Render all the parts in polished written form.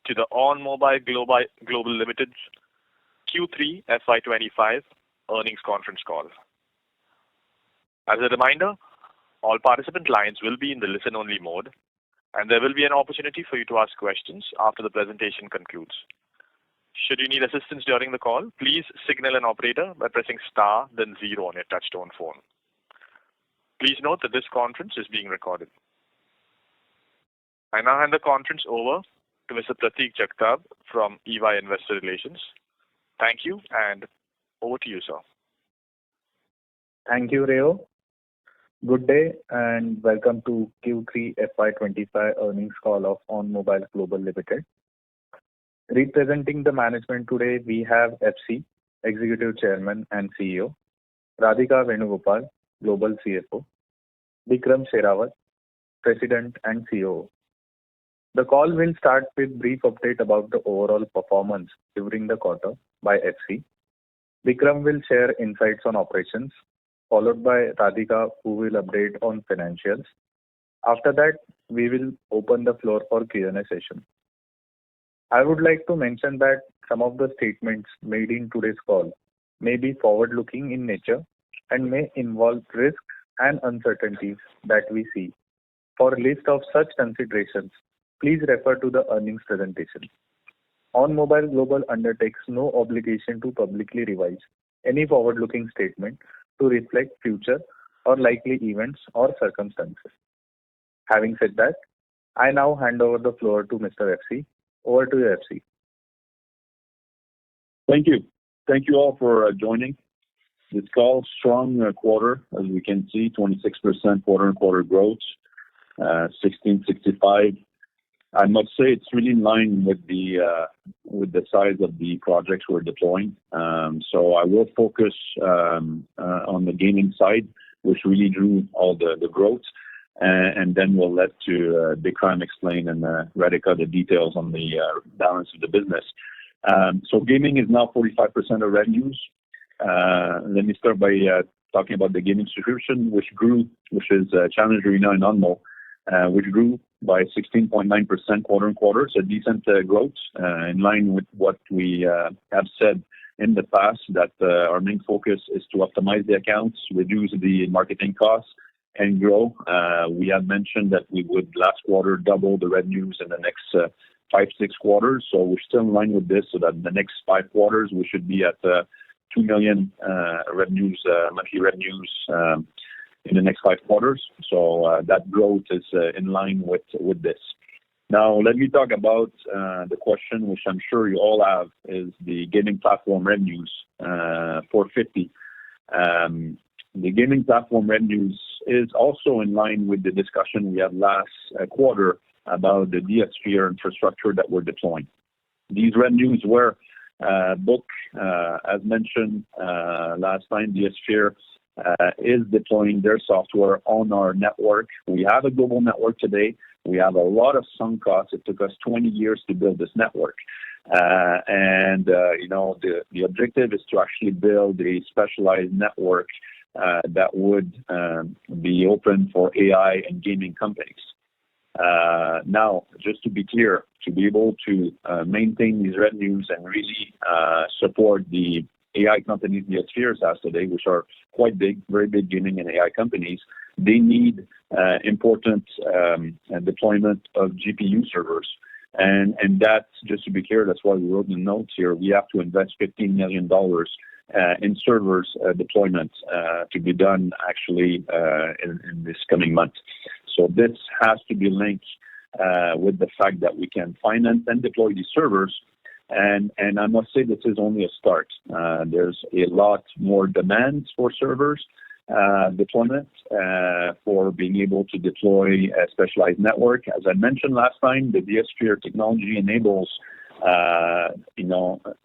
to the On Mobile Global Limited's Q3 FY25 earnings conference call. As a reminder, all participant lines will be in the listen-only mode, and there will be an opportunity for you to ask questions after the presentation concludes. Should you need assistance during the call, please signal an operator by pressing star then 0 on your touchtone phone. Please note that this conference is being recorded. I now hand the conference over to Mr. Prateek Jagtap from EY Investor Relations. Thank you, and over to you, sir. Thank you, Rayo. Good day, and welcome to Q3 FY25 earnings call of On Mobile Global Limited. Representing the management today, we have FC, Executive Chairman and CEO, Radhika Venugopal, Global CFO, Vikram Sherawat, President and COO. The call will start with brief update about the overall performance during the quarter by FC. Vikram will share insights on operations, followed by Radhika, who will update on financials. After that, we will open the floor for Q&A session. I would like to mention that some of the statements made in today's call may be forward-looking in nature and may involve risks and uncertainties that we see. For a list of such considerations, please refer to the earnings presentation. On Mobile Global undertakes no obligation to publicly revise any forward-looking statement to reflect future or likely events or circumstances. Having said that, I now hand over the floor to Mr. FC. Over to you, FC. Thank you. Thank you all for joining this call. Strong quarter, as we can see, 26% quarter-on-quarter growth, 1665. I must say it's really in line with the size of the projects we're deploying. So I will focus on the gaming side, which really drew all the growth, and then we'll let to Vikram explain and Radhika the details on the balance of the business. So gaming is now 45% of revenues. Let me start by talking about the gaming subscription, which is Challenger Arena and Unmo, which grew by 16.9% quarter-on-quarter. It's a decent growth in line with what we have said in the past, that our main focus is to optimize the accounts, reduce the marketing costs, and grow. We had mentioned that we would last quarter double the revenues in the next 5-6 quarters. So we're still in line with this, so that in the next 5 quarters we should be at 2 million monthly revenues in the next 5 quarters. So that growth is in line with this. Now, let me talk about the question, which I'm sure you all have, is the gaming platform revenues, 450. The gaming platform revenues is also in line with the discussion we had last quarter about the DSphere infrastructure that we're deploying. These revenues were booked, as mentioned last time. DSphere is deploying their software on our network. We have a global network today. We have a lot of sunk costs. It took us 20 years to build this network. The objective is to actually build a specialized network that would be open for AI and gaming companies. Now, just to be clear, to be able to maintain these revenues and really support the AI companies the Spheres has today, which are quite big, very big gaming and AI companies, they need important deployment of GPU servers. And that's, just to be clear, that's why we wrote in the notes here, we have to invest $15 million in servers deployment to be done actually in this coming month. So this has to be linked with the fact that we can finance and deploy these servers. And I must say this is only a start. There's a lot more demands for servers deployment for being able to deploy a specialized network. As I mentioned last time, the DSphere technology enables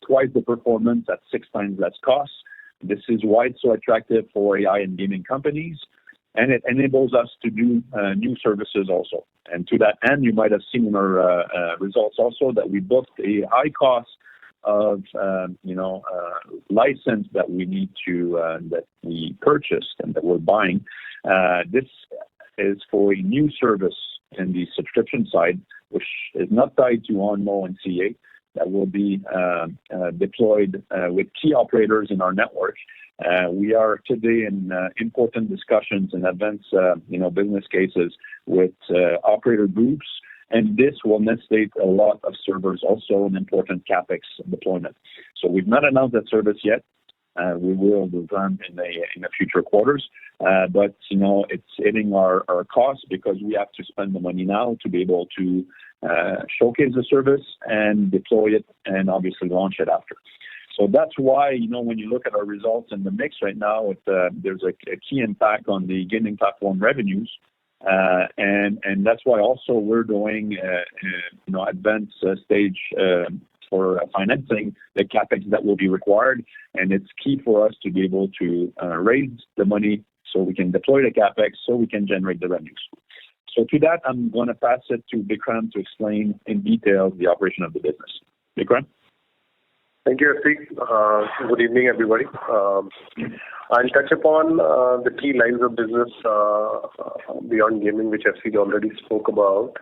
twice the performance at 6 times less costs. This is why it's so attractive for AI and gaming companies, and it enables us to do new services also. And to that end, you might have seen in our results also that we booked a high cost of license that we need to that we purchased and that we're buying. This is for a new service in the subscription side, which is not tied to OnMo and CA, that will be deployed with key operators in our network. We are today in important discussions and advanced, business cases with operator groups, and this will necessitate a lot of servers, also an important capex deployment. So we've not announced that service yet. We will do them in the future quarters, but it's hitting our costs because we have to spend the money now to be able to showcase the service and deploy it, and obviously launch it after. So that's why, when you look at our results in the mix right now, there's a key impact on the gaming platform revenues. And that's why also we're doing, advanced stage for financing the capex that will be required. And it's key for us to be able to raise the money so we can deploy the capex, so we can generate the revenues. So to that, I'm going to pass it to Bikram to explain in detail the operation of the business. Bikram? Thank you, FC. Good evening, everybody. I'll touch upon the key lines of business beyond gaming, which FC already spoke about.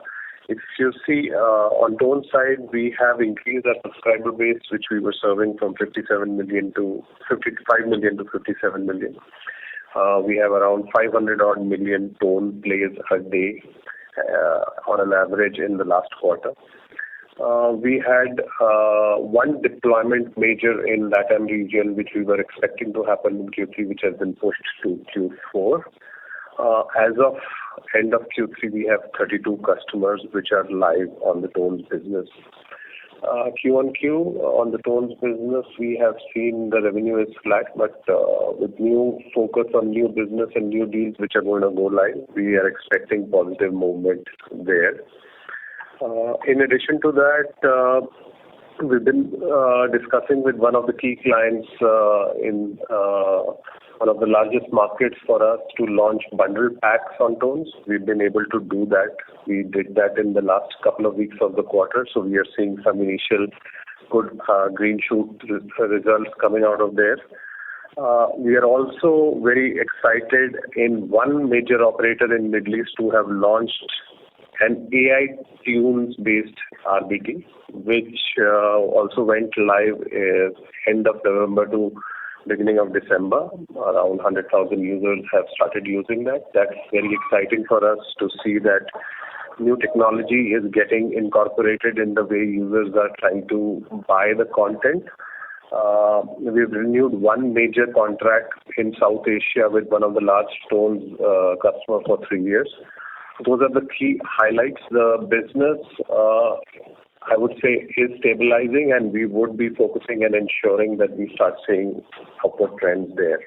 If you see on Tone side, we have increased our subscriber base, which we were serving from 57 million to 55 million to 57 million. We have around 500 odd million Tone plays a day on an average in the last quarter. We had one deployment major in LATAM region, which we were expecting to happen in Q3, which has been pushed to Q4. As of end of Q3, we have 32 customers which are live on the Tones business. Q-on-Q on the Tones business, we have seen the revenue is flat, but with new focus on new business and new deals which are going to go live, we are expecting positive movement there. In addition to that, we've been discussing with one of the key clients in one of the largest markets for us to launch bundle packs on Tones. We've been able to do that. We did that in the last couple of weeks of the quarter, so we are seeing some initial good green shoot results coming out of there. We are also very excited in one major operator in Middle East to have launched an AI tunes-based RBT, which also went live end of November to beginning of December. Around 100,000 users have started using that. That's very exciting for us to see that new technology is getting incorporated in the way users are trying to buy the content. We've renewed one major contract in South Asia with one of the large Tones customers for 3 years. Those are the key highlights. The business, I would say, is stabilizing, and we would be focusing and ensuring that we start seeing upward trends there.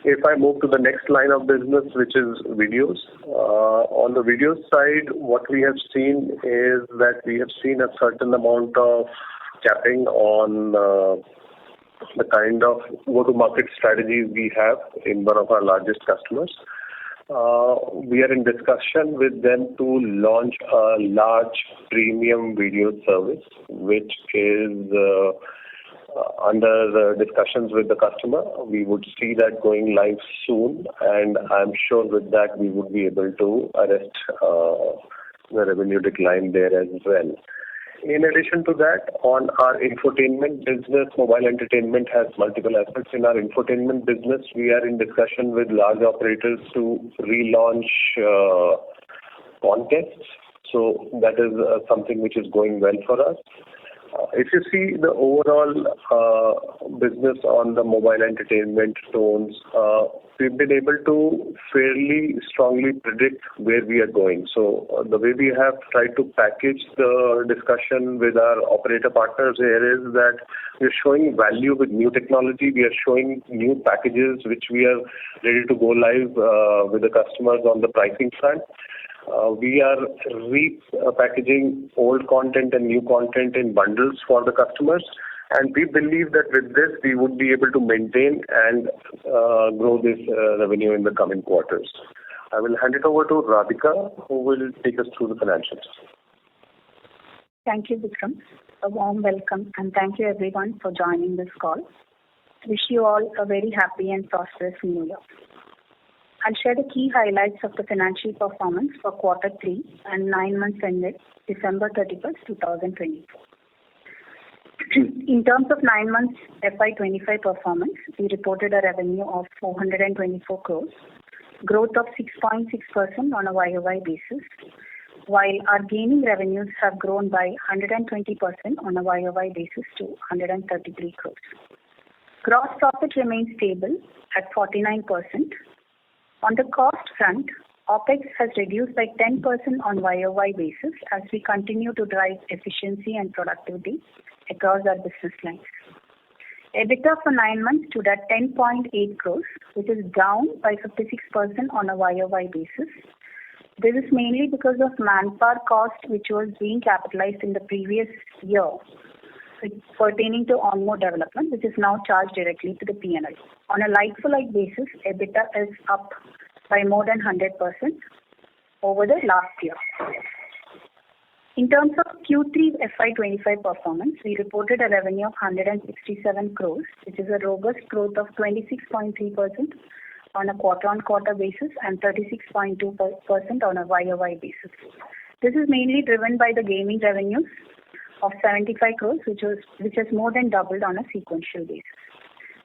If I move to the next line of business, which is videos. On the video side, what we have seen is that we have seen a certain amount of capping on the kind of go-to-market strategies we have in one of our largest customers. We are in discussion with them to launch a large premium video service, which is under the discussions with the customer. We would see that going live soon, and I'm sure with that we would be able to arrest the revenue decline there as well. In addition to that, on our infotainment business, mobile entertainment has multiple aspects. In our infotainment business, we are in discussion with large operators to relaunch contests. So that is something which is going well for us. If you see the overall business on the mobile entertainment Tones, we've been able to fairly strongly predict where we are going. So the way we have tried to package the discussion with our operator partners here is that we're showing value with new technology. We are showing new packages which we are ready to go live with the customers on the pricing front. We are repackaging old content and new content in bundles for the customers, and we believe that with this we would be able to maintain and grow this revenue in the coming quarters. I will hand it over to Radhika, who will take us through the financials. Thank you, Bikram. A warm welcome, and thank you everyone for joining this call. Wish you all a very happy and prosperous New Year. I'll share the key highlights of the financial performance for quarter 3 and 9 months ended December 31st, 2024. In terms of 9 months FY25 performance, we reported a revenue of 424 crores, growth of 6.6% on a YOY basis, while our gaming revenues have grown by 120% on a YOY basis to 133 crores. Gross profit remains stable at 49%. On the cost front, OPEX has reduced by 10% on YOY basis as we continue to drive efficiency and productivity across our business lines. EBITDA for 9 months stood at 10.8 crores, which is down by 56% on a YOY basis. This is mainly because of manpower cost which was being capitalized in the previous year pertaining to onboard development, which is now charged directly to the P&L. On a like-for-like basis, EBITDA is up by more than 100% over the last year. In terms of Q3 FY25 performance, we reported a revenue of 167 crores, which is a robust growth of 26.3% on a quarter-on-quarter basis and 36.2% on a YOY basis. This is mainly driven by the gaming revenues of 75 crores, which has more than doubled on a sequential basis.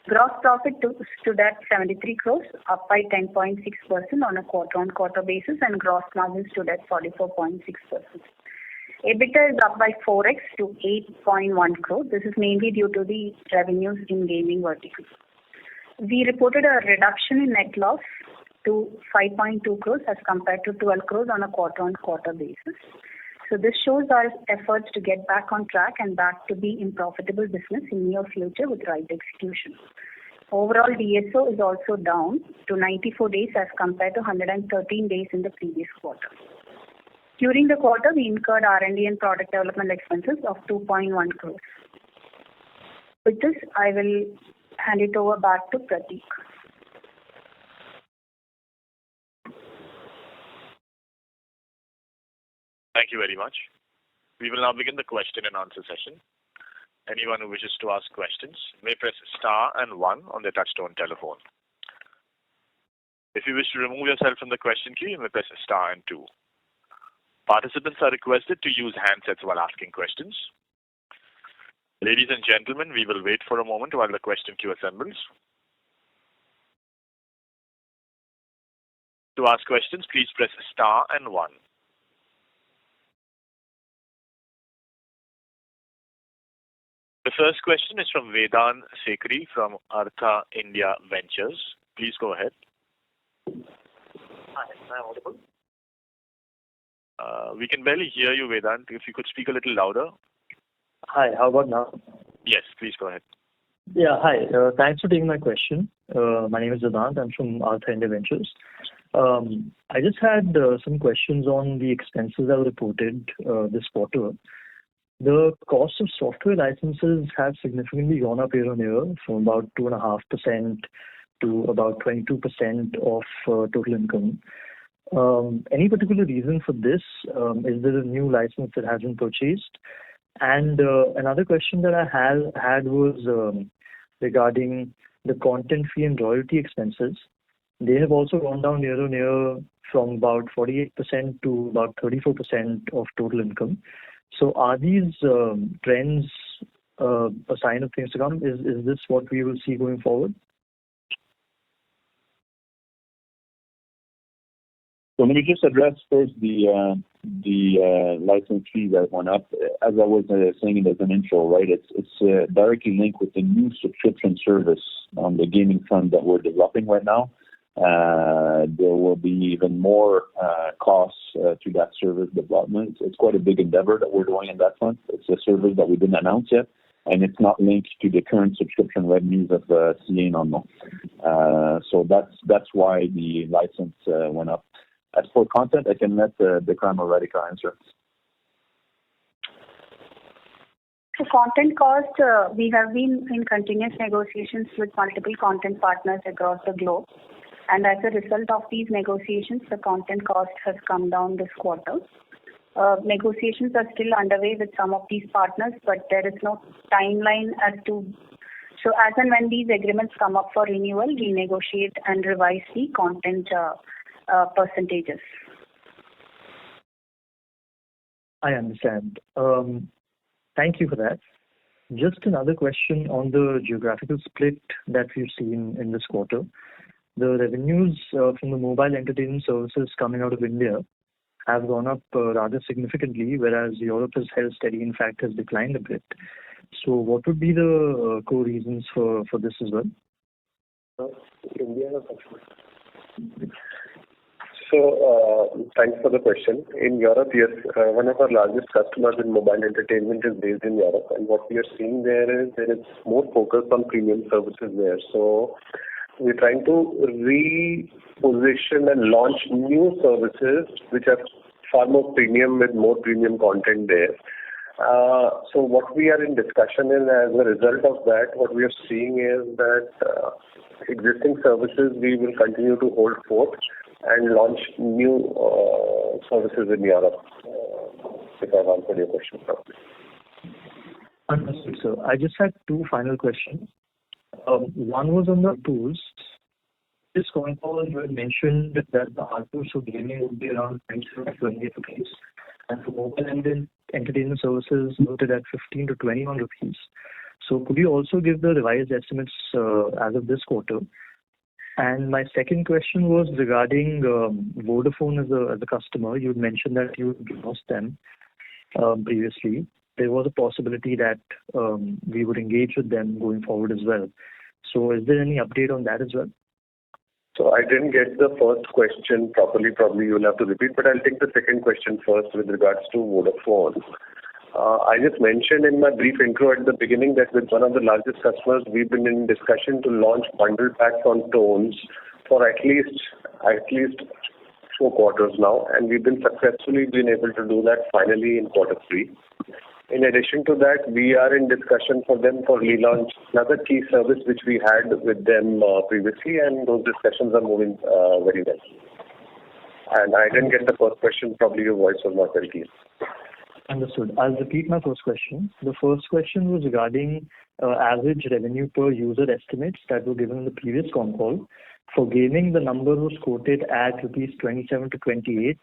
Gross profit stood at 73 crores, up by 10.6% on a quarter-on-quarter basis, and gross margin stood at 44.6%. EBITDA is up by 4x to 8.1 crores. This is mainly due to the revenues in gaming vertical. We reported a reduction in net loss to 5.2 crores as compared to 12 crores on a quarter-on-quarter basis. So this shows our efforts to get back on track and back to be in profitable business in near future with right execution. Overall DSO is also down to 94 days as compared to 113 days in the previous quarter. During the quarter, we incurred R&D and product development expenses of 2.1 crores. With this, I will hand it over back to Prateek. Thank you very much. We will now begin the question and answer session. Anyone who wishes to ask questions may press star and 1 on their touchtone telephone. If you wish to remove yourself from the question queue, you may press star and 2. Participants are requested to use handsets while asking questions. Ladies and gentlemen, we will wait for a moment while the question queue assembles. To ask questions, please press star and 1. The first question is from Vedant Sekhri from Artha India Ventures. Please go ahead. Hi, am I audible? We can barely hear you, Vedant. If you could speak a little louder. Hi, how about now? Yes, please go ahead. Yeah, hi. Thanks for taking my question. My name is Vedant. I'm from Artha India Ventures. I just had some questions on the expenses that were reported this quarter. The cost of software licenses have significantly gone up year on year from about 2.5% to about 22% of total income. Any particular reason for this? Is there a new license that has been purchased? And another question that I had was regarding the content fee and royalty expenses. They have also gone down year on year from about 48% to about 34% of total income. So are these trends a sign of things to come? Is this what we will see going forward? So let me just address first the license fee that went up. As I was saying as an intro, right? It's directly linked with the new subscription service on the gaming front that we're developing right now. There will be even more costs to that service development. It's quite a big endeavor that we're doing in that front. It's a service that we didn't announce yet, and it's not linked to the current subscription revenues of CA and Unknown. So that's why the license went up. As for content, I can let Bikram or Radhika answer. So content cost, we have been in continuous negotiations with multiple content partners across the globe. And as a result of these negotiations, the content cost has come down this quarter. Negotiations are still underway with some of these partners, but there is no timeline as to So as and when these agreements come up for renewal, we negotiate and revise the content percentages. I understand. Thank you for that. Just another question on the geographical split that we've seen in this quarter. The revenues from the mobile entertainment services coming out of India have gone up rather significantly, whereas Europe has held steady, in fact, has declined a bit. So what would be the core reasons for this as well? So, thanks for the question. In Europe, yes, one of our largest customers in mobile entertainment is based in Europe, and what we are seeing there is more focus on premium services there. So we're trying to reposition and launch new services which are far more premium with more premium content there. So what we are in discussion in as a result of that, what we are seeing is that existing services we will continue to hold forth and launch new services in Europe. If I've answered your question properly. Understood, sir. I just had two final questions. One was on the tools. This going forward, you had mentioned that the ARPU for gaming would be around 27 to 28 rupees, and for mobile entertainment services noted at 15 to 21 rupees. So could you also give the revised estimates as of this quarter? And my second question was regarding Vodafone as a customer. You had mentioned that you lost them previously. There was a possibility that we would engage with them going forward as well. So is there any update on that as well? So I didn't get the first question properly. Probably you'll have to repeat, but I'll take the second question first with regards to Vodafone. I just mentioned in my brief intro at the beginning that with one of the largest customers, we've been in discussion to launch bundle packs on tones for at least 4 quarters now, and we've been successfully able to do that finally in quarter 3. In addition to that, we are in discussion for them for relaunch another key service which we had with them previously, and those discussions are moving very well. And I didn't get the first question. Probably your voice was not very clear. Understood. I'll repeat my first question. The first question was regarding average revenue per user estimates that were given in the previous con call. For gaming, the number was quoted at rupees 27 to 28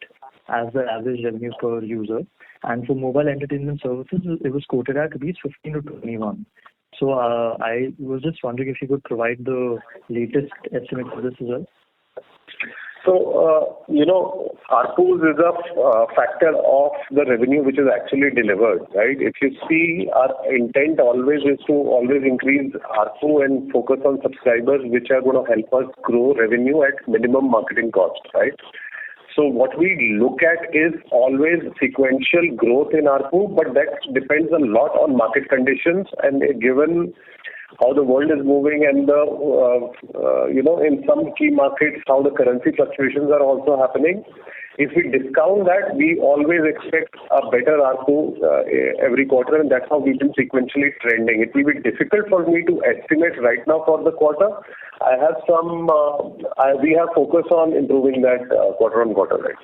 as the average revenue per user. And for mobile entertainment services, it was quoted at rupees 15 to 21. So I was just wondering if you could provide the latest estimate for this as well. So, ARPUs is a factor of the revenue which is actually delivered, right? If you see, our intent always is to always increase ARPU and focus on subscribers which are going to help us grow revenue at minimum marketing cost, right? So what we look at is always sequential growth in ARPU, but that depends a lot on market conditions and given how the world is moving and in some key markets how the currency fluctuations are also happening. If we discount that, we always expect a better ARPU every quarter, and that's how we've been sequentially trending. It will be difficult for me to estimate right now for the quarter. I have we have focus on improving that quarter on quarter, right?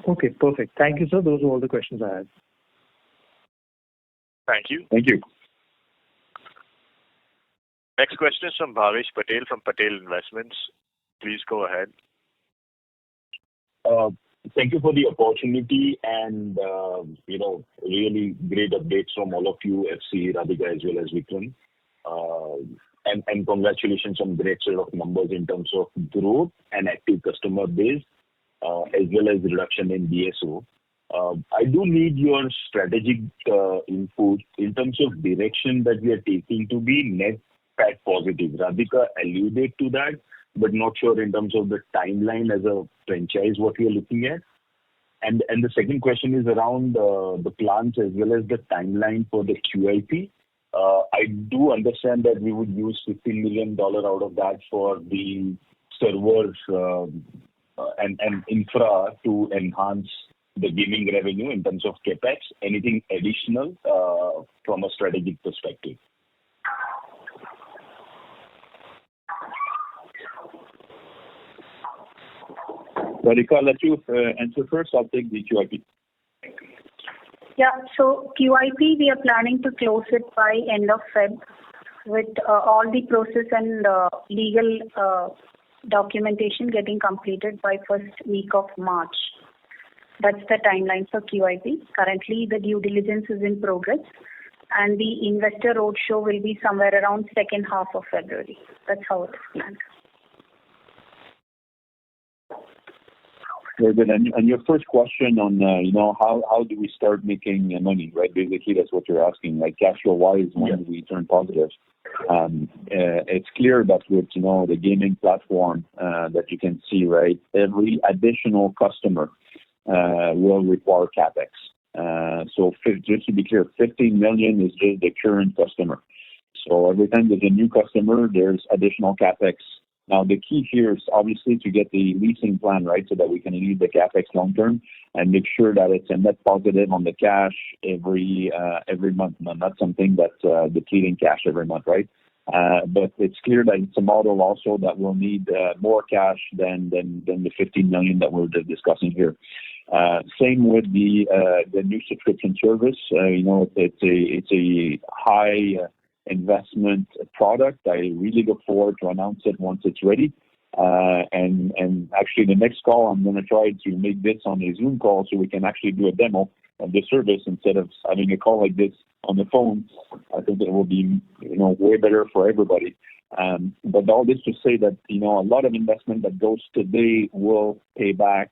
Okay, perfect. Thank you, sir. Those are all the questions I had. Thank you. Thank you. Next question is from Bhavesh Patel from Patel Investments. Please go ahead. Thank you for the opportunity and, really great updates from all of you, FC, Radhika, as well as Vikram. And congratulations on great set of numbers in terms of growth and active customer base, as well as reduction in DSO. I do need your strategic input in terms of direction that we are taking to be net PAT positive. Radhika alluded to that, but not sure in terms of the timeline as a franchise what we are looking at. And the second question is around the plans as well as the timeline for the QIP. I do understand that we would use $15 million out of that for the servers and infra to enhance the gaming revenue in terms of capex. Anything additional from a strategic perspective? Radhika, I'll let you answer first. I'll take the QIP. Yeah. So QIP, we are planning to close it by end of Feb with all the process and legal documentation getting completed by first week of March. That's the timeline for QIP. Currently, the due diligence is in progress, and the investor roadshow will be somewhere around second half of February. That's how it is planned. Very good. And your first question on, how do we start making money, right? Basically, that's what you're asking, like cash flow wise, when do we turn positive? It's clear that with, the gaming platform that you can see, right, every additional customer will require CapEx. So just to be clear, 15 million is just the current customer. So every time there's a new customer, there's additional CapEx. Now, the key here is obviously to get the leasing plan, right, so that we can lease the CapEx long term and make sure that it's a net positive on the cash every month, not something that's depleting cash every month, right? But it's clear that it's a model also that will need more cash than the 15 million that we're discussing here. Same with the new subscription service. It's a high investment product. I really look forward to announce it once it's ready. And actually, the next call, I'm going to try to make this on a Zoom call so we can actually do a demo of the service instead of having a call like this on the phone. I think it will be, way better for everybody. But all this to say that, a lot of investment that goes today will pay back,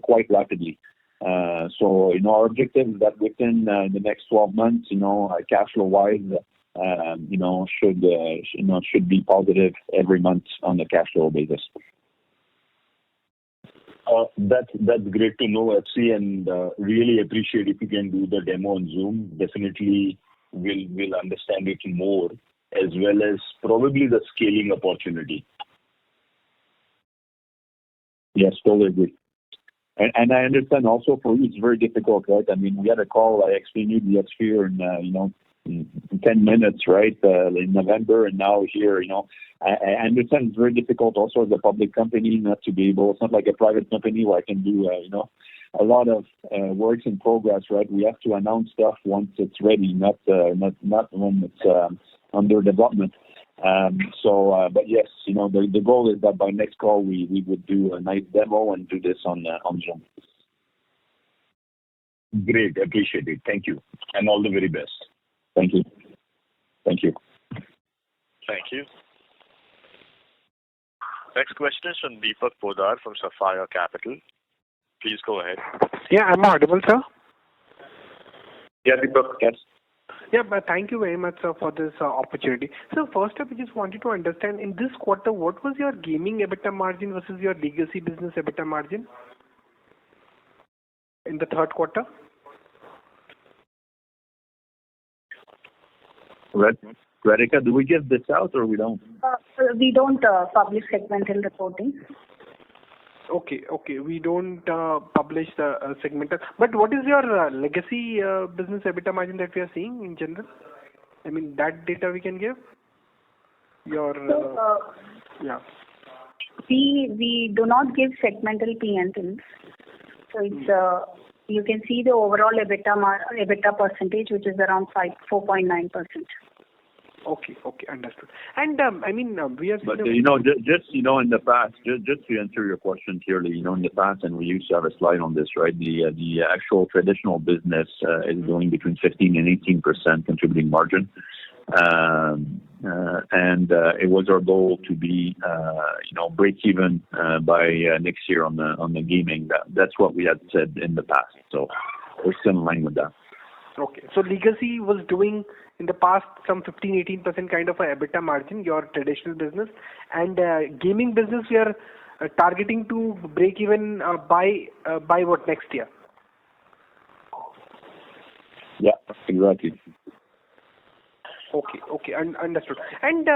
quite rapidly. So, our objective is that within the next 12 months, cash flow wise, should be positive every month on the cash flow basis. That's great to know, FC, and really appreciate if you can do the demo on Zoom. Definitely, we'll understand it more, as well as probably the scaling opportunity. Yes, totally agree. And I understand also for you it's very difficult, right? I mean, we had a call, I explained you the sphere in 10 minutes, right, in November, and now here, I understand it's very difficult also as a public company not to be able, it's not like a private company where I can do, a lot of works in progress, right? We have to announce stuff once it's ready, not when it's under development. But yes, the goal is that by next call we would do a nice demo and do this on Zoom. Great, appreciate it. Thank you, and all the very best. Thank you. Thank you. Thank you. Next question is from Deepak Podar from Sapphire Capital. Please go ahead. Yeah, I'm audible, sir. Yeah, Deepak. Yes. Yeah, but thank you very much, sir, for this opportunity. So first up, we just wanted to understand, in this quarter, what was your gaming EBITDA margin versus your legacy business EBITDA margin in the third quarter? Radhika, do we give this out or we don't? We don't publish segmental reporting. Okay. We don't publish the segmental. But what is your legacy business EBITDA margin that we are seeing in general? I mean, that data we can give? Yeah. We do not give segmental P&Ls. So it's you can see the overall EBITDA percentage, which is around 4.9%. Okay, understood. And we have seen. But just in the past, just to answer your question clearly, in the past, and we used to have a slide on this, right? The actual traditional business is going between 15 and 18% contributing margin, and it was our goal to be break even by next year on the gaming. That's what we had said in the past. So we're still in line with that. Okay. So legacy was doing in the past some 15-18% kind of a EBITDA margin, your traditional business, and gaming business we are targeting to break even by what, next year? Yeah, exactly. Okay, understood. And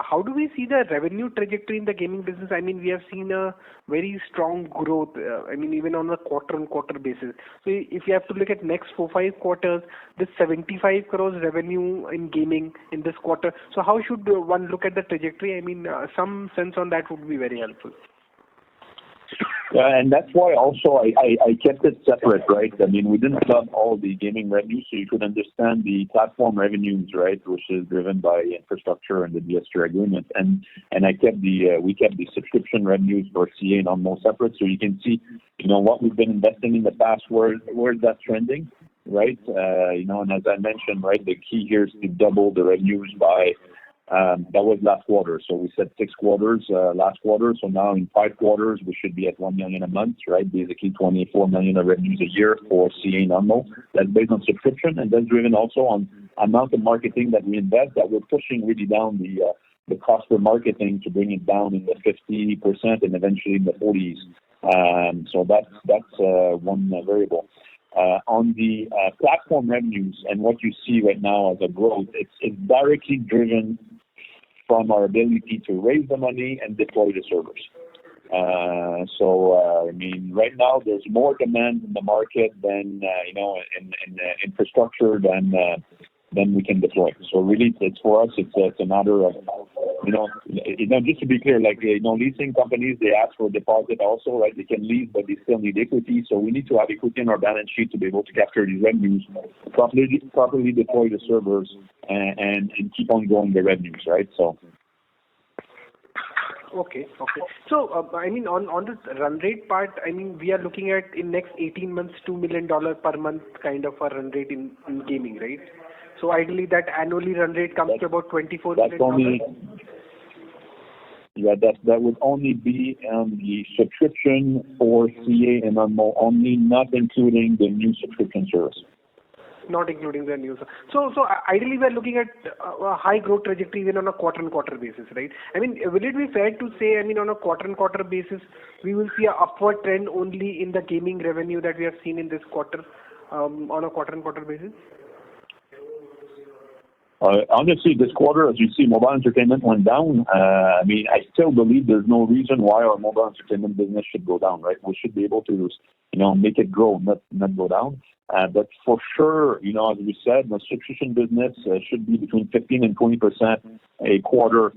how do we see the revenue trajectory in the gaming business? I mean, we have seen a very strong growth, even on a quarter-on-quarter basis. So if you have to look at next 4-5 quarters, this 75 crores revenue in gaming in this quarter, so how should one look at the trajectory? Some sense on that would be very helpful. Yeah, and that's why also I kept it separate, right? I mean, we didn't club all the gaming revenues, so you could understand the platform revenues, right, which is driven by infrastructure and the DSR agreement, and I kept we kept the subscription revenues for CA and Onmo separate, so you can see, what we've been investing in the past, where that's trending, right? And as I mentioned, right, the key here is to double the revenues by. That was last quarter. So we said 6 quarters last quarter. So now in 5 quarters, we should be at 1 million a month, right? Basically 24 million of revenues a year for CA and Onmo. That's based on subscription, and that's driven also on amount of marketing that we invest, that we're pushing really down the cost for marketing to bring it down in the 50% and eventually in the 40s. So that's one variable. On the platform revenues and what you see right now as a growth, it's directly driven from our ability to raise the money and deploy the servers. I mean, right now there's more demand in the market than in infrastructure than we can deploy. So really, it's for us. It's a matter of just to be clear, leasing companies, they ask for a deposit also, right? They can lease, but they still need equity. So we need to have equity in our balance sheet to be able to capture these revenues, properly deploy the servers, and keep on growing the revenues, right? So. Okay. So, I mean, on the run rate part, I mean, we are looking at in next 18 months, $2 million per month kind of a run rate in gaming, right? So ideally, that annually run rate comes to about $24 million. That would only be the subscription for CA and Onmo only, not including the new subscription service. Not including the new. So ideally, we are looking at a high growth trajectory even on a quarter-on-quarter basis, right? I mean, will it be fair to say, I mean, on a quarter-on-quarter basis, we will see an upward trend only in the gaming revenue that we have seen in this quarter on a quarter-on-quarter basis? Honestly, this quarter, as you see, mobile entertainment went down. I mean, I still believe there's no reason why our mobile entertainment business should go down, right? We should be able to, make it grow, not go down. But for sure, as we said, the subscription business should be between 15 and 20% a quarter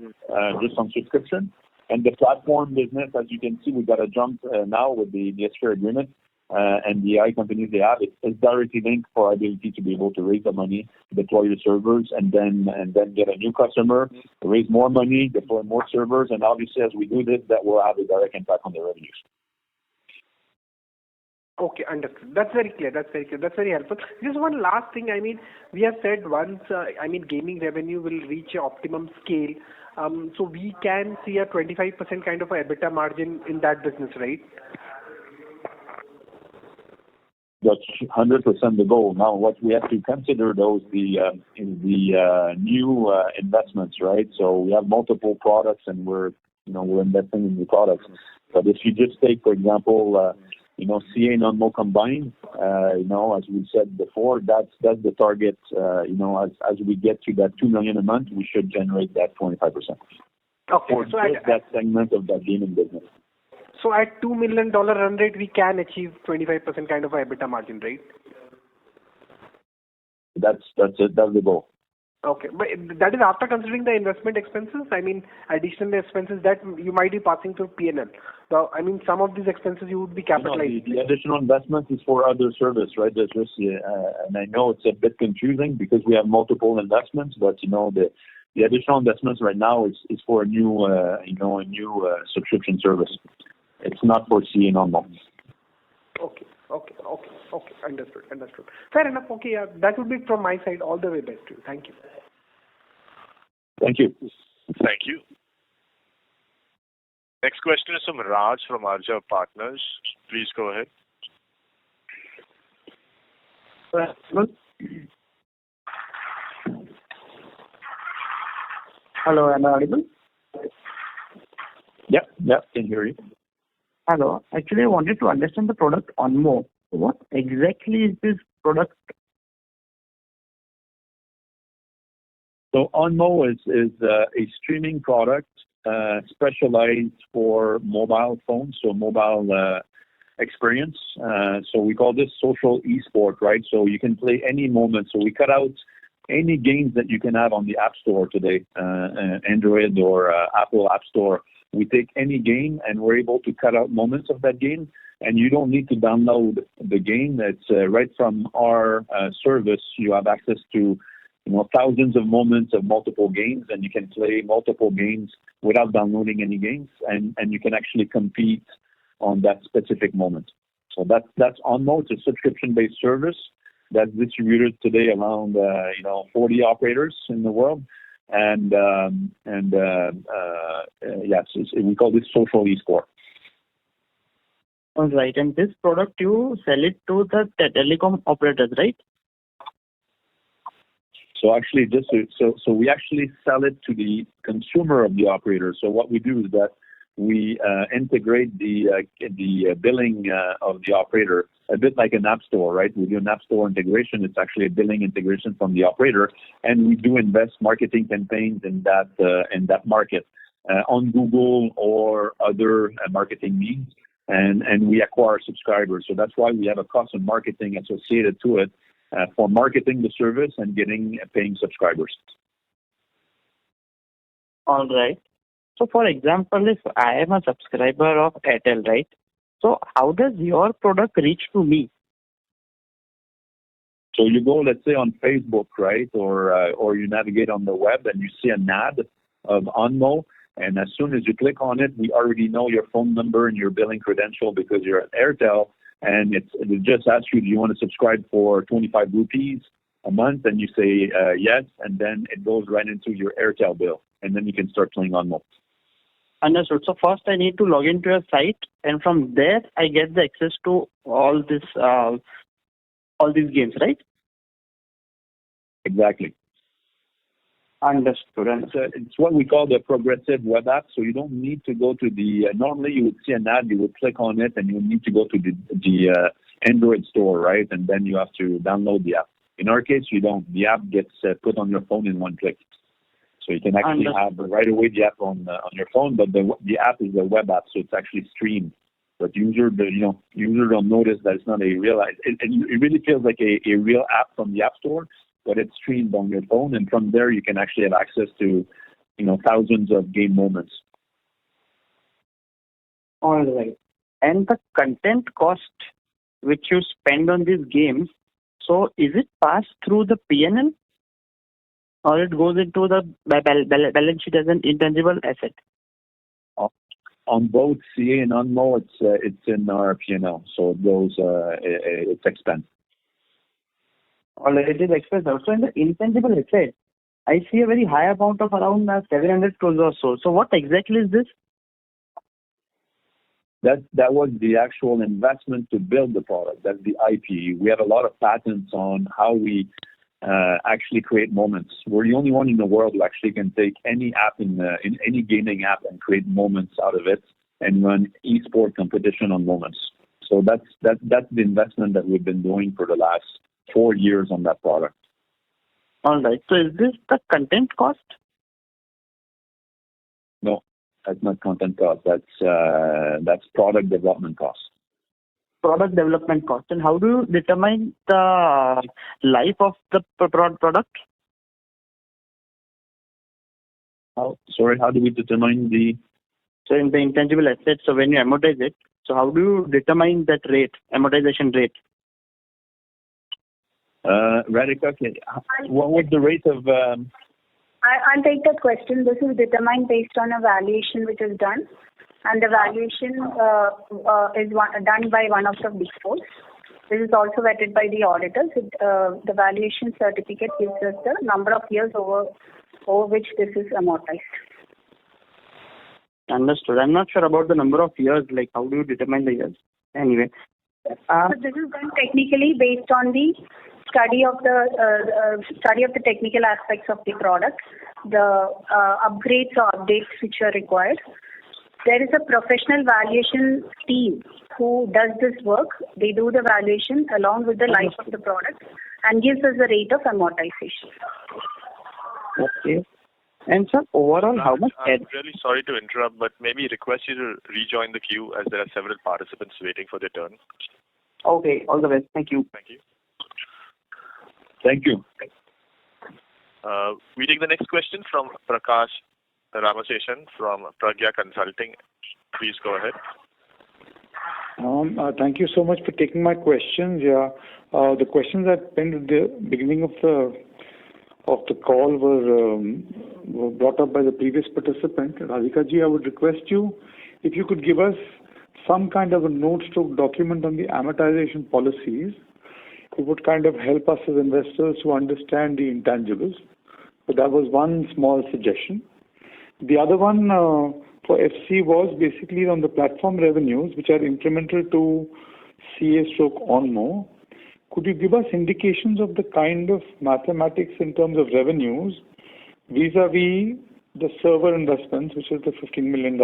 just on subscription. And the platform business, as you can see, we've got a jump now with the DSR agreement. And the AI companies they have, it's directly linked for our ability to be able to raise the money, deploy the servers, and then get a new customer, raise more money, deploy more servers, and obviously as we do this, that will have a direct impact on the revenues. Okay, understood. That's very clear. That's very helpful. Just one last thing. I mean, we have said once, gaming revenue will reach an optimum scale. So we can see a 25% kind of a EBITDA margin in that business, right? That's 100% the goal. Now, what we have to consider, though, is the new investments, right? So we have multiple products, and we're investing in new products. But if you just take, for example, CA and Onmo combined, as we said before, that's the target. As we get to that 2 million a month, we should generate that 25%. Okay. For so just that segment of that gaming business. So at $2 million run rate, we can achieve 25% kind of a EBITDA margin, right? That's it. That's the goal. Okay, but that is after considering the investment expenses. I mean, additional expenses that you might be passing through P&L. So, I mean, some of these expenses you would be capitalizing. The additional investment is for other service, right? There's just, and I know it's a bit confusing because we have multiple investments, but the additional investments right now is for a new subscription service. It's not for CA and Onmo. Okay. Understood. Fair enough. Okay, that would be from my side. All the way best to you. Thank you. Thank you. Thank you. Next question is from Raj from Arjav Partners. Please go ahead. Hello, am I audible? Yeah, can hear you. Hello. Actually, I wanted to understand the product Onmo. What exactly is this product? So Onmo is a streaming product specialized for mobile phones, so mobile experience. So we call this social esport, right? So you can play any moment. So we cut out any games that you can have on the App Store today, Android or Apple App Store. we take any game and we're able to cut out moments of that game, and you don't need to download the game. It's right from our service. You have access to thousands of moments of multiple games, and you can play multiple games without downloading any games, and you can actually compete on that specific moment. So that's OnMo. It's a subscription-based service that's distributed today around 40 operators in the world, and yes, we call this social esport. All right. And this product, you sell it to the telecom operators, right? So actually, so we actually sell it to the consumer of the operator. So what we do is that we integrate the billing of the operator, a bit like an app store, right? We do an app store integration. It's actually a billing integration from the operator, and we do invest marketing campaigns in that market on Google or other marketing means, and we acquire subscribers. So that's why we have a cost of marketing associated to it for marketing the service and getting paying subscribers. All right. So, for example, if I am a subscriber of Airtel, right? So, how does your product reach to me? So you go, let's say, on Facebook, right, or you navigate on the web and you see an ad of OnMo, and as soon as you click on it, we already know your phone number and your billing credential because you're at Airtel, and it just asks you, do you want to subscribe for 25 rupees a month? And you say yes, and then it goes right into your Airtel bill, and then you can start playing OnMo. Understood. So first I need to log into your site, and from there I get the access to all these games, right? Exactly. Understood. It's what we call the progressive web app. So you don't need to go to the. Normally, you would see an ad, you would click on it, and you would need to go to the Android store, right? And then you have to download the app. In our case, you don't. The app gets put on your phone in one click. So you can actually have right away the app on your phone, but the app is a web app, so it's actually streamed. But user don't notice that it's not a real. It really feels like a real app from the App Store, but it's streamed on your phone, and from there you can actually have access to thousands of game moments. All right. And the content cost which you spend on these games, so is it passed through the P&L? Or it goes into the balance sheet as an intangible asset? On both CA and OnMo, it's in our P&L, so it goes it's expense. Already it is expense. Also in the intangible asset, I see a very high amount of around 700 crores or so. So what exactly is this? That was the actual investment to build the product. That's the IP. We have a lot of patents on how we actually create moments. We're the only one in the world who actually can take any app in any gaming app and create moments out of it and run esport competition on moments. So that's the investment that we've been doing for the last 4 years on that product. All right. So is this the content cost? No, that's not content cost. That's product development cost. Product development cost. And how do you determine the life of the product? How do we determine the? So in the intangible assets, so when you amortize it, so how do you determine that rate, amortization rate? Radhika, what was the rate of? I'll take that question. This is determined based on a valuation which is done, and the valuation is done by one of the Big Four. This is also vetted by the auditors. The valuation certificate gives us the number of years over which this is amortized. Understood. I'm not sure about the number of years, like how do you determine the years? Anyway. So this is done technically based on the study of the technical aspects of the product, the upgrades or updates which are required. There is a professional valuation team who does this work. They do the valuation along with the life of the product and gives us the rate of amortization. Okay. And sir, overall, how much? I'm really sorry to interrupt, but maybe request you to rejoin the queue as there are several participants waiting for their turn. Okay, all the best. Thank you. Thank you. Thank you. We take the next question from Prakash Ramaseshan from Pragya Consulting. Please go ahead. Thank you so much for taking my questions. The questions that pinned at the beginning of the call were brought up by the previous participant. Radhika ji, I would request you if you could give us some kind of a note-stroke document on the amortization policies. It would kind of help us as investors to understand the intangibles. So that was one small suggestion. The other one for FC was basically on the platform revenues, which are incremental to CA/ONMO. Could you give us indications of the kind of mathematics in terms of revenues vis-a-vis the server investments, which is the $15 million,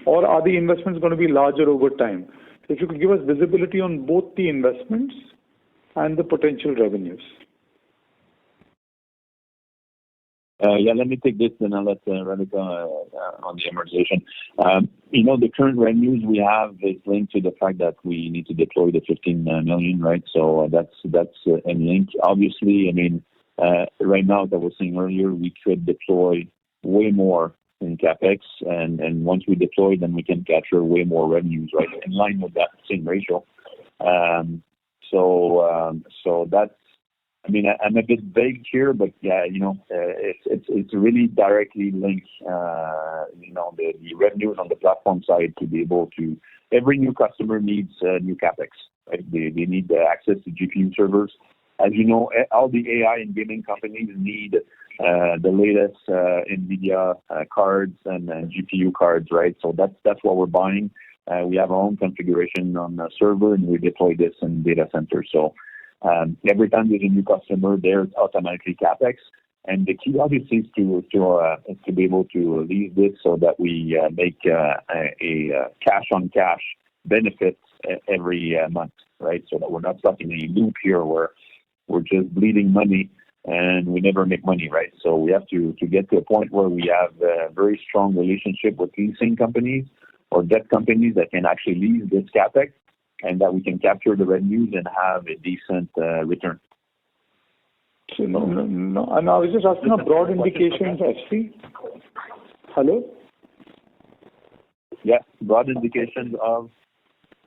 or are the investments going to be larger over time? So if you could give us visibility on both the investments and the potential revenues. Let me take this, then I'll let Radhika on the amortization. The current revenues we have is linked to the fact that we need to deploy the 15 million, right? So that's in link. Obviously, right now, as I was saying earlier, we could deploy way more in CapEx, and once we deploy, then we can capture way more revenues, right? In line with that same ratio. So that's, I'm a bit vague here, but yeah, it's really directly linked, the revenues on the platform side to be able to, every new customer needs new CapEx, right? They need access to GPU servers. As you know, all the AI and gaming companies need the latest NVIDIA cards and GPU cards, right? So that's what we're buying. We have our own configuration on the server, and we deploy this in data centers. So every time there's a new customer, there's automatically CapEx. And the key, obviously, is to be able to lease this so that we make a cash-on-cash benefit every month, right? So that we're not stuck in a loop here where we're just bleeding money and we never make money, right? So we have to get to a point where we have a very strong relationship with leasing companies or debt companies that can actually lease this CapEx, and that we can capture the revenues and have a decent return. So no. And I was just asking a broad indication, FC. Hello? Yeah, broad indications of?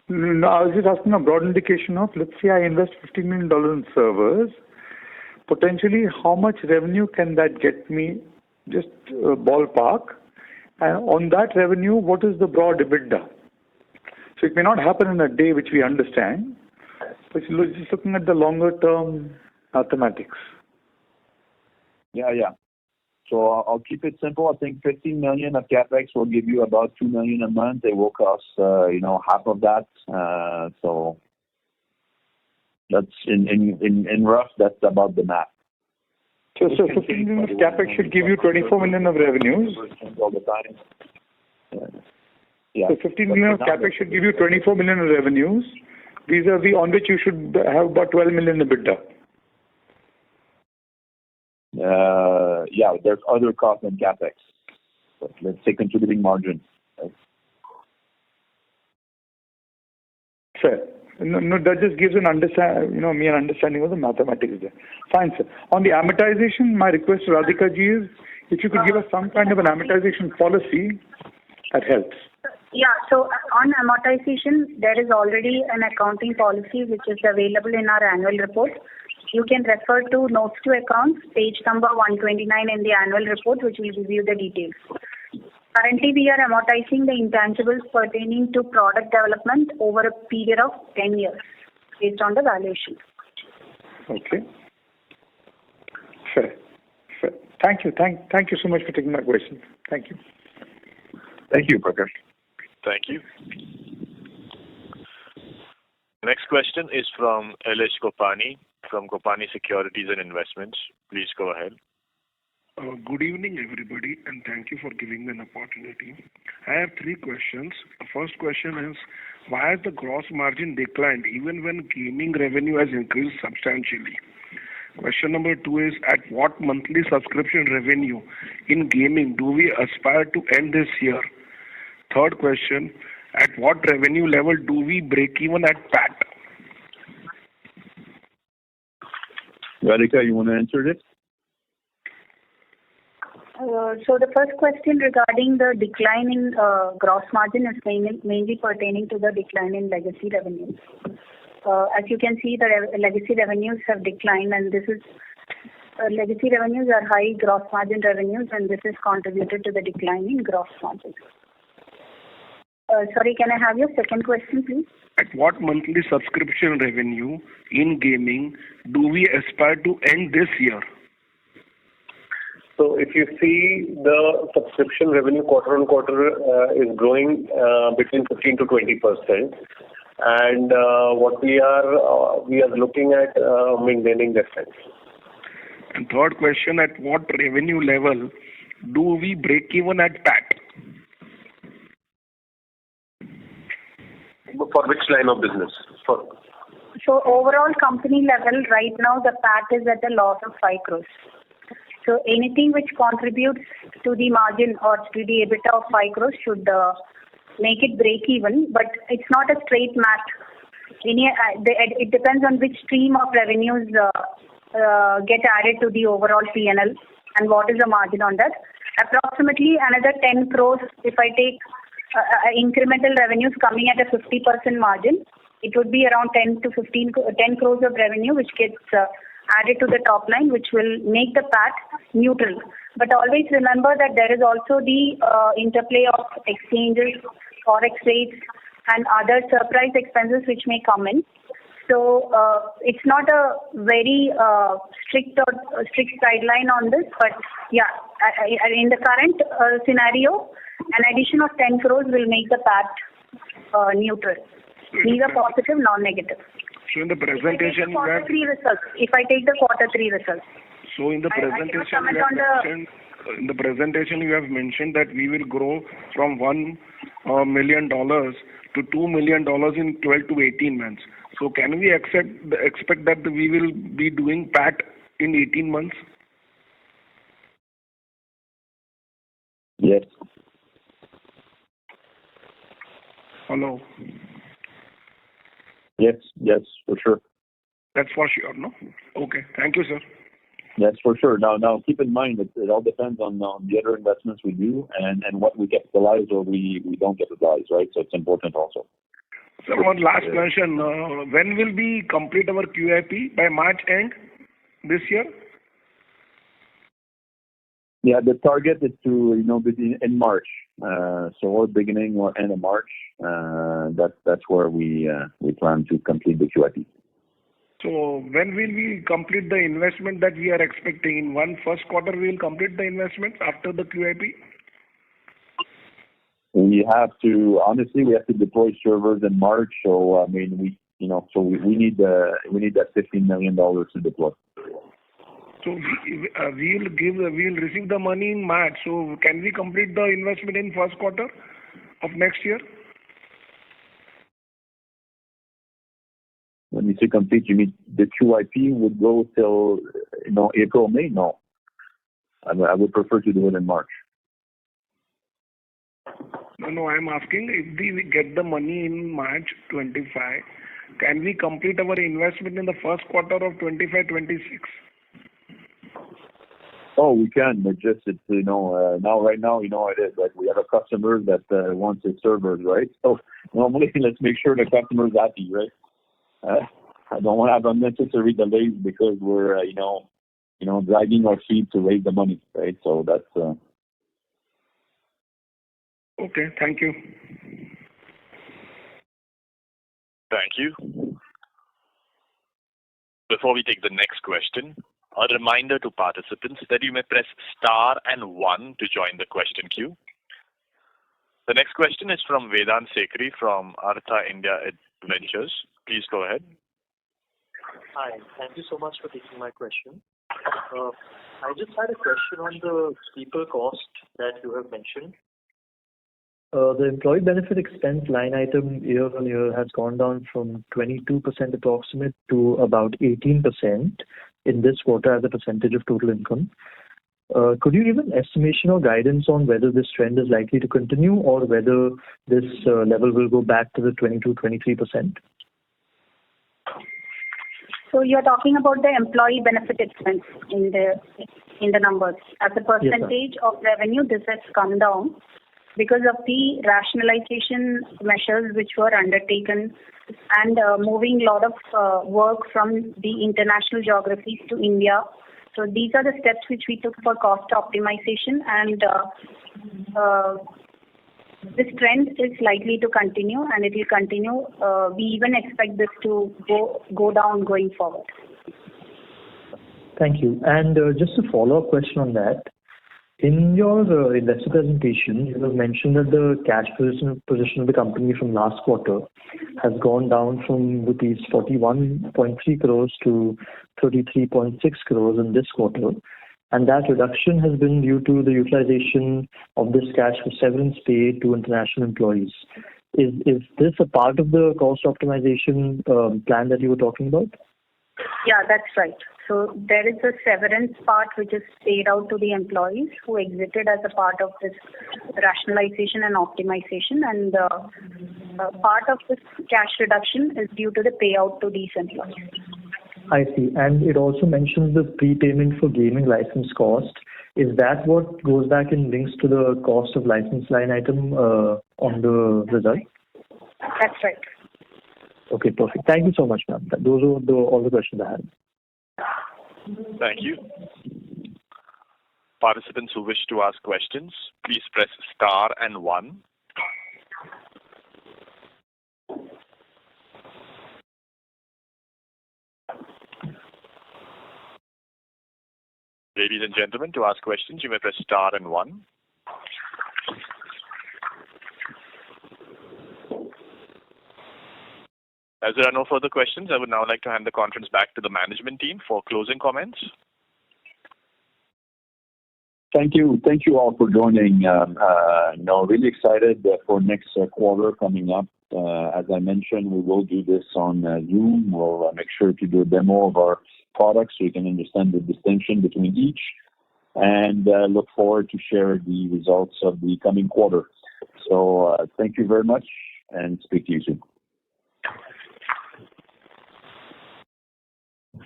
No, I was just asking a broad indication of, let's say I invest $15 million in servers. Potentially, how much revenue can that get me? Just ballpark. And on that revenue, what is the broad EBITDA? So it may not happen in a day, which we understand, but just looking at the longer term mathematics. Yeah. So I'll keep it simple. I think 15 million of CapEx will give you about 2 million a month. It will cost, half of that. So that's in rough. That's about the math. So 15 million of CapEx should give you 24 million of revenues. All the time. Yeah. So 15 million of CapEx should give you 24 million of revenues. Vis-a-vis on which you should have about 12 million EBITDA. There's other costs than CapEx. But let's say contributing margin. Right? Fair. No, that just gives me an understanding of the mathematics there. Fine, sir. On the amortization, my request to Radhika ji is, if you could give us some kind of an amortization policy, that helps. Yeah, so on amortization, there is already an accounting policy which is available in our annual report. You can refer to notes to accounts, page number 129 in the annual report, which will give you the details. Currently, we are amortizing the intangibles pertaining to product development over a period of 10 years based on the valuation. Okay. Fair. Thank you. Thank you so much for taking my question. Thank you. Thank you, Prakash. Thank you. Next question is from Elish Gopani from Gopani Securities and Investments. Please go ahead. Good evening, everybody, and thank you for giving me an opportunity. I have three questions. The first question is, why has the gross margin declined even when gaming revenue has increased substantially? Question number 2 is, at what monthly subscription revenue in gaming do we aspire to end this year? Third question, at what revenue level do we break even at PAT? Radhika, you want to answer this? So the first question regarding the decline in gross margin is mainly pertaining to the decline in legacy revenues. As you can see, the legacy revenues have declined, and this is legacy revenues are high gross margin revenues, and this has contributed to the decline in gross margin. Sorry, can I have your second question, please? At what monthly subscription revenue in gaming do we aspire to end this year? So if you see the subscription revenue quarter on quarter is growing between 15 to 20%, and what we are looking at maintaining that trend. And third question, at what revenue level do we break even at PAT? For which line of business? So overall company level, right now the PAT is at a loss of 5 crores. So anything which contributes to the margin or to the EBITDA of 5 crores should make it break even, but it's not a straight math. It depends on which stream of revenues get added to the overall P&L and what is the margin on that. Approximately another 10 crores, if I take incremental revenues coming at a 50% margin, it would be around 10 crores of revenue which gets added to the top line, which will make the PAT neutral. But always remember that there is also the interplay of exchanges, forex rates, and other surprise expenses which may come in. So it's not a very strict guideline on this, but yeah, in the current scenario, an addition of 10 crores will make the PAT neutral, neither positive nor negative. So in the presentation, if I take the quarter three results. So in the presentation, you have mentioned that we will grow from $1 million to $2 million in 12 to 18 months. So can we expect that we will be doing PAT in 18 months? Yes. Hello. Yes, for sure. That's for sure, no? Okay. Thank you, sir. That's for sure. Now keep in mind that it all depends on the other investments we do and what we capitalize or we don't capitalize, right? So it's important also. So one last question. When will we complete our QIP? By March end this year? Yeah, the target is to be in March. So or beginning or end of March. That's where we plan to complete the QIP. So when will we complete the investment that we are expecting? In first quarter we will complete the investment after the QIP? We have to deploy servers in March. So we need that $15 million to deploy. So we'll receive the money in March. So can we complete the investment in first quarter of next year? When you say complete, you mean the QIP would go till April, May? No, I would prefer to do it in March. No, I'm asking if we get the money in March 25, can we complete our investment in the first quarter of 25-26? Oh, we can, but just it's right now it is like we have a customer that wants his servers, right? So normally let's make sure the customer is happy, right? I don't want to have unnecessary delays because we're dragging our feet to raise the money, right? So that's. Okay, thank you. Thank you. Before we take the next question, a reminder to participants that you may press star and 1 to join the question queue. The next question is from Vedant Sekri from Artha India Ventures. Please go ahead. Hi, thank you so much for taking my question. I just had a question on the people cost that you have mentioned. The employee benefit expense line item year on year has gone down from 22% approximate to about 18% in this quarter as a percentage of total income. Could you give an estimation or guidance on whether this trend is likely to continue or whether this level will go back to the 22-23%? So you're talking about the employee benefit expense in the numbers. As a percentage of revenue, this has come down because of the rationalization measures which were undertaken and moving a lot of work from the international geographies to India. So these are the steps which we took for cost optimization, and this trend is likely to continue, and it will continue. We even expect this to go down going forward. Thank you. And just a follow-up question on that. In your investor presentation, you have mentioned that the cash position of the company from last quarter has gone down from rupees 41.3 crores to 33.6 crores in this quarter. And that reduction has been due to the utilization of this cash for severance pay to international employees. Is this a part of the cost optimization plan that you were talking about? Yeah, that's right. So there is a severance part which is paid out to the employees who exited as a part of this rationalization and optimization, and part of this cash reduction is due to the payout to these employees. I see. And it also mentions the prepayment for gaming license cost. Is that what goes back and links to the cost of license line item on the result? That's right. Okay, perfect. Thank you so much, ma'am. Those are all the questions I had. Thank you. Participants who wish to ask questions, please press star and 1. Ladies and gentlemen, to ask questions, you may press star and 1. As there are no further questions, I would now like to hand the conference back to the management team for closing comments. Thank you. Thank you all for joining. Really excited for next quarter coming up. As I mentioned, we will do this on Zoom. We'll make sure to do a demo of our products so you can understand the distinction between each, and look forward to share the results of the coming quarter. So thank you very much, and speak to you soon.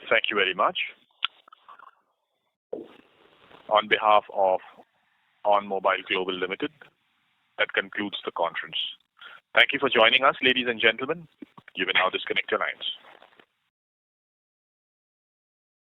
Thank you very much. On behalf of On Mobile Global Limited, that concludes the conference. Thank you for joining us, ladies and gentlemen. You may now disconnect your lines.